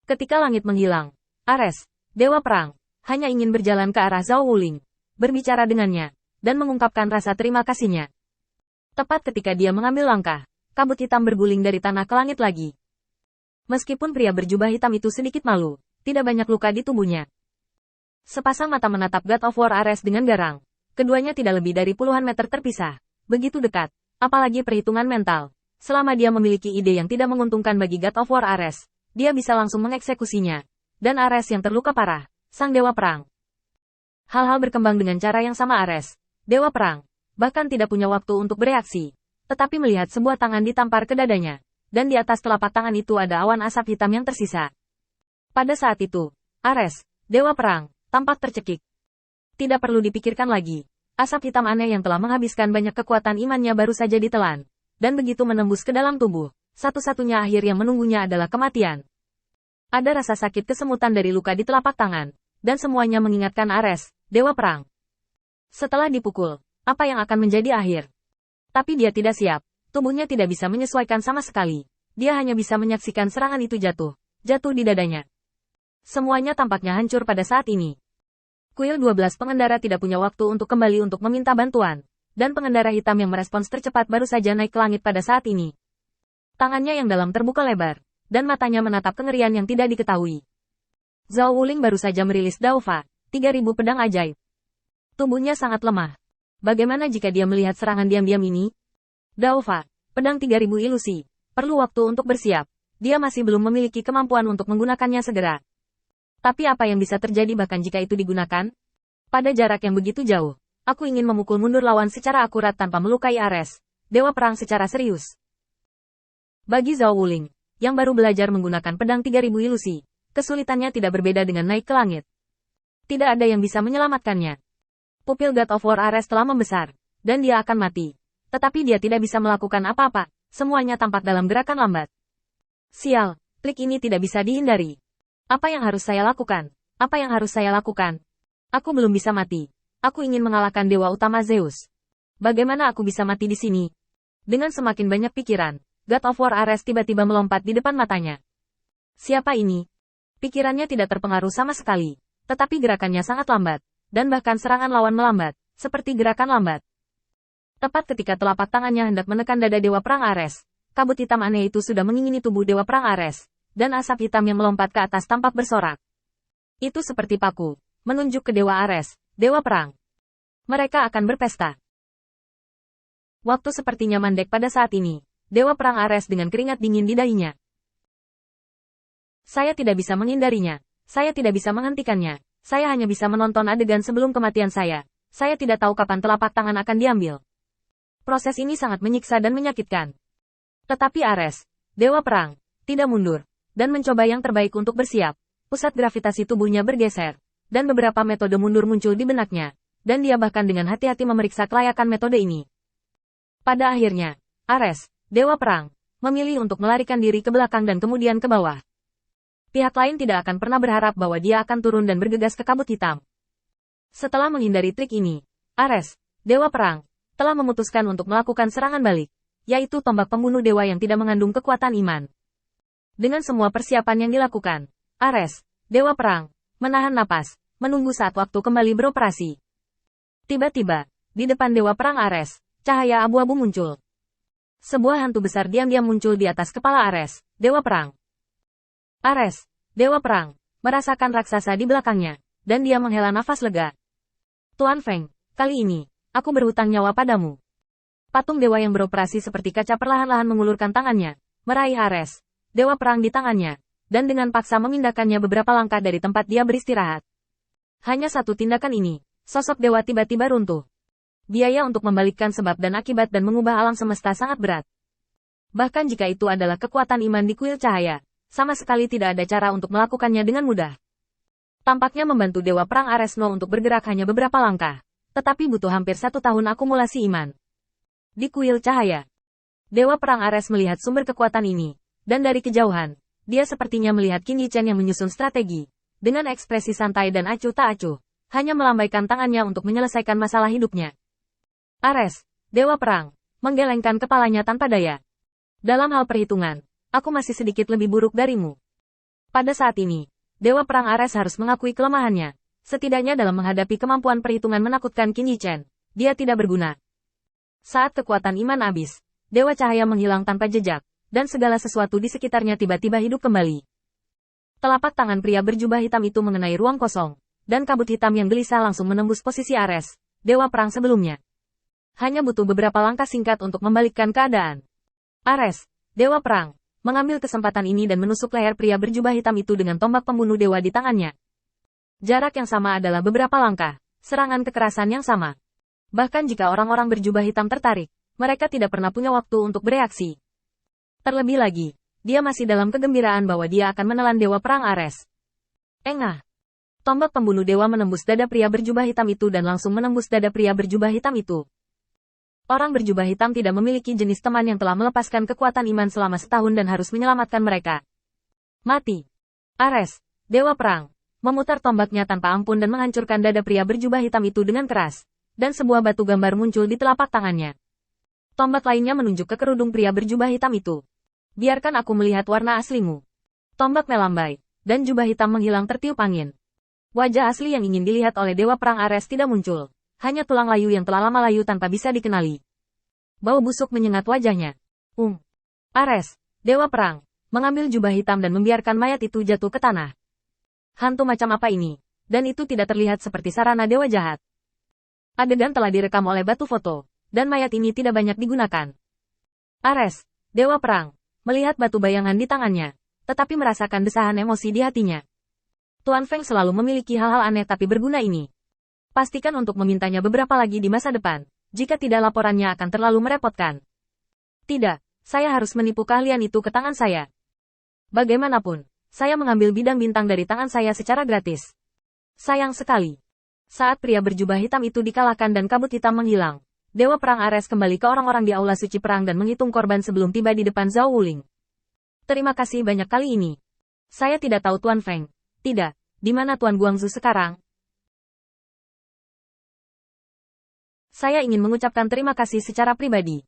Ketika langit menghilang, Ares, Dewa Perang, hanya ingin berjalan ke arah Zhao Wuling, berbicara dengannya, dan mengungkapkan rasa terima kasihnya. Tepat ketika dia mengambil langkah, kabut hitam berguling dari tanah ke langit lagi. Meskipun pria berjubah hitam itu sedikit malu, tidak banyak luka di tubuhnya. Sepasang mata menatap God of War Ares dengan garang. Keduanya tidak lebih dari puluhan meter terpisah. Begitu dekat, apalagi perhitungan mental. Selama dia memiliki ide yang tidak menguntungkan bagi God of War Ares, dia bisa langsung mengeksekusinya. Dan Ares yang terluka parah, sang Dewa Perang. Hal-hal berkembang dengan cara yang sama Ares, Dewa Perang, bahkan tidak punya waktu untuk bereaksi. Tetapi melihat sebuah tangan ditampar ke dadanya. Dan di atas telapak tangan itu ada awan asap hitam yang tersisa. Pada saat itu, Ares, Dewa Perang, tampak tercekik. Tidak perlu dipikirkan lagi. Asap hitam aneh yang telah menghabiskan banyak kekuatan imannya baru saja ditelan. Dan begitu menembus ke dalam tubuh, satu-satunya akhir yang menunggunya adalah kematian. Ada rasa sakit kesemutan dari luka di telapak tangan, dan semuanya mengingatkan Ares, Dewa Perang. Setelah dipukul, apa yang akan menjadi akhir? Tapi dia tidak siap. Tubuhnya tidak bisa menyesuaikan sama sekali. Dia hanya bisa menyaksikan serangan itu jatuh di dadanya. Semuanya tampaknya hancur pada saat ini. Kuil 12 pengendara tidak punya waktu untuk kembali untuk meminta bantuan. Dan pengendara hitam yang merespons tercepat baru saja naik ke langit pada saat ini. Tangannya yang dalam terbuka lebar, dan matanya menatap kengerian yang tidak diketahui. Zhao Wuling baru saja merilis Daofa, 3000 pedang ajaib. Tubuhnya sangat lemah. Bagaimana jika dia melihat serangan diam-diam ini? Daofa, pedang 3000 ilusi, perlu waktu untuk bersiap. Dia masih belum memiliki kemampuan untuk menggunakannya segera. Tapi apa yang bisa terjadi bahkan jika itu digunakan? Pada jarak yang begitu jauh, aku ingin memukul mundur lawan secara akurat tanpa melukai Ares, Dewa Perang secara serius. Bagi Zhao Wuling, yang baru belajar menggunakan pedang 3000 ilusi, kesulitannya tidak berbeda dengan naik ke langit. Tidak ada yang bisa menyelamatkannya. Pupil God of War Ares telah membesar, dan dia akan mati. Tetapi dia tidak bisa melakukan apa-apa, semuanya tampak dalam gerakan lambat. Sial, klik ini tidak bisa dihindari. Apa yang harus saya lakukan? Apa yang harus saya lakukan? Aku belum bisa mati. Aku ingin mengalahkan Dewa Utama Zeus. Bagaimana aku bisa mati di sini? Dengan semakin banyak pikiran, God of War Ares tiba-tiba melompat di depan matanya. Siapa ini? Pikirannya tidak terpengaruh sama sekali, tetapi gerakannya sangat lambat, dan bahkan serangan lawan melambat, seperti gerakan lambat. Tepat ketika telapak tangannya hendak menekan dada Dewa Perang Ares, kabut hitam aneh itu sudah mengingini tubuh Dewa Perang Ares, dan asap hitam yang melompat ke atas tampak bersorak. Itu seperti paku, menunjuk ke Dewa Ares, Dewa Perang. Mereka akan berpesta. Waktu sepertinya mandek pada saat ini, Dewa Perang Ares dengan keringat dingin di dahinya. Saya tidak bisa menghindarinya, saya tidak bisa menghentikannya, saya hanya bisa menonton adegan sebelum kematian saya tidak tahu kapan telapak tangan akan diambil. Proses ini sangat menyiksa dan menyakitkan. Tetapi Ares, Dewa Perang, tidak mundur, dan mencoba yang terbaik untuk bersiap. Pusat gravitasi tubuhnya bergeser, dan beberapa metode mundur muncul di benaknya, dan dia bahkan dengan hati-hati memeriksa kelayakan metode ini. Pada akhirnya, Ares, Dewa Perang, memilih untuk melarikan diri ke belakang dan kemudian ke bawah. Pihak lain tidak akan pernah berharap bahwa dia akan turun dan bergegas ke kabut hitam. Setelah menghindari trik ini, Ares, Dewa Perang, telah memutuskan untuk melakukan serangan balik, yaitu tombak pembunuh dewa yang tidak mengandung kekuatan iman. Dengan semua persiapan yang dilakukan, Ares, Dewa Perang, menahan napas, menunggu saat waktu kembali beroperasi. Tiba-tiba, di depan Dewa Perang Ares, cahaya abu-abu muncul. Sebuah hantu besar diam-diam muncul di atas kepala Ares, Dewa Perang. Ares, Dewa Perang, merasakan raksasa di belakangnya, dan dia menghela nafas lega. Tuan Feng, kali ini, aku berhutang nyawa padamu. Patung dewa yang beroperasi seperti kaca perlahan-lahan mengulurkan tangannya, meraih Ares, Dewa Perang di tangannya, dan dengan paksa memindahkannya beberapa langkah dari tempat dia beristirahat. Hanya satu tindakan ini, sosok dewa tiba-tiba runtuh. Biaya untuk membalikkan sebab dan akibat dan mengubah alam semesta sangat berat. Bahkan jika itu adalah kekuatan iman di kuil cahaya, sama sekali tidak ada cara untuk melakukannya dengan mudah. Tampaknya membantu Dewa Perang Aresno untuk bergerak hanya beberapa langkah. Tetapi butuh hampir 1 tahun akumulasi iman. Di kuil cahaya, Dewa Perang Ares melihat sumber kekuatan ini, dan dari kejauhan, dia sepertinya melihat Qin Yichen yang menyusun strategi. Dengan ekspresi santai dan acuh tak acuh, hanya melambaikan tangannya untuk menyelesaikan masalah hidupnya. Ares, Dewa Perang, menggelengkan kepalanya tanpa daya. Dalam hal perhitungan, aku masih sedikit lebih buruk darimu. Pada saat ini, Dewa Perang Ares harus mengakui kelemahannya. Setidaknya dalam menghadapi kemampuan perhitungan menakutkan Qin Yichen, dia tidak berguna. Saat kekuatan iman habis, Dewa Cahaya menghilang tanpa jejak, dan segala sesuatu di sekitarnya tiba-tiba hidup kembali. Telapak tangan pria berjubah hitam itu mengenai ruang kosong, dan kabut hitam yang gelisah langsung menembus posisi Ares, Dewa Perang sebelumnya. Hanya butuh beberapa langkah singkat untuk membalikkan keadaan. Ares, Dewa Perang, mengambil kesempatan ini dan menusuk leher pria berjubah hitam itu dengan tombak pembunuh dewa di tangannya. Jarak yang sama adalah beberapa langkah, serangan kekerasan yang sama. Bahkan jika orang-orang berjubah hitam tertarik, mereka tidak pernah punya waktu untuk bereaksi. Terlebih lagi, dia masih dalam kegembiraan bahwa dia akan menelan Dewa Perang Ares. Engah! Tombak pembunuh dewa menembus dada pria berjubah hitam itu dan langsung menembus dada pria berjubah hitam itu. Orang berjubah hitam tidak memiliki jenis teman yang telah melepaskan kekuatan iman selama setahun dan harus menyelamatkan mereka. Mati! Ares, Dewa Perang, memutar tombaknya tanpa ampun dan menghancurkan dada pria berjubah hitam itu dengan keras, dan sebuah batu gambar muncul di telapak tangannya. Tombak lainnya menunjuk ke kerudung pria berjubah hitam itu. Biarkan aku melihat warna aslimu. Tombak melambai, dan jubah hitam menghilang tertiup angin. Wajah asli yang ingin dilihat oleh Dewa Perang Ares tidak muncul, hanya tulang layu yang telah lama layu tanpa bisa dikenali. Bau busuk menyengat wajahnya. Ares, Dewa Perang, mengambil jubah hitam dan membiarkan mayat itu jatuh ke tanah. Hantu macam apa ini? Dan itu tidak terlihat seperti sarana dewa jahat. Adegan telah direkam oleh batu foto, dan mayat ini tidak banyak digunakan. Ares, Dewa Perang, melihat batu bayangan di tangannya, tetapi merasakan desahan emosi di hatinya. Tuan Feng selalu memiliki hal-hal aneh tapi berguna ini. Pastikan untuk memintanya beberapa lagi di masa depan, jika tidak laporannya akan terlalu merepotkan. Tidak, saya harus menipu keahlian itu ke tangan saya. Bagaimanapun, saya mengambil bidang bintang dari tangan saya secara gratis. Sayang sekali. Saat pria berjubah hitam itu dikalahkan dan kabut hitam menghilang, Dewa Perang Ares kembali ke orang-orang di Aula Suci Perang dan menghitung korban sebelum tiba di depan Zhao Wuling. Terima kasih banyak kali ini. Saya tidak tahu Tuan Feng. Tidak, di mana Tuan Guangzhu sekarang? Saya ingin mengucapkan terima kasih secara pribadi.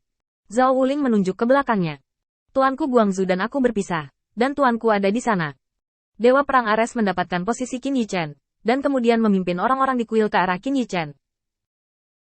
Zhao Wuling menunjuk ke belakangnya. Tuanku Guangzhu dan aku berpisah, dan tuanku ada di sana. Dewa Perang Ares mendapatkan posisi Qin Yichen, dan kemudian memimpin orang-orang di kuil ke arah Qin Yichen,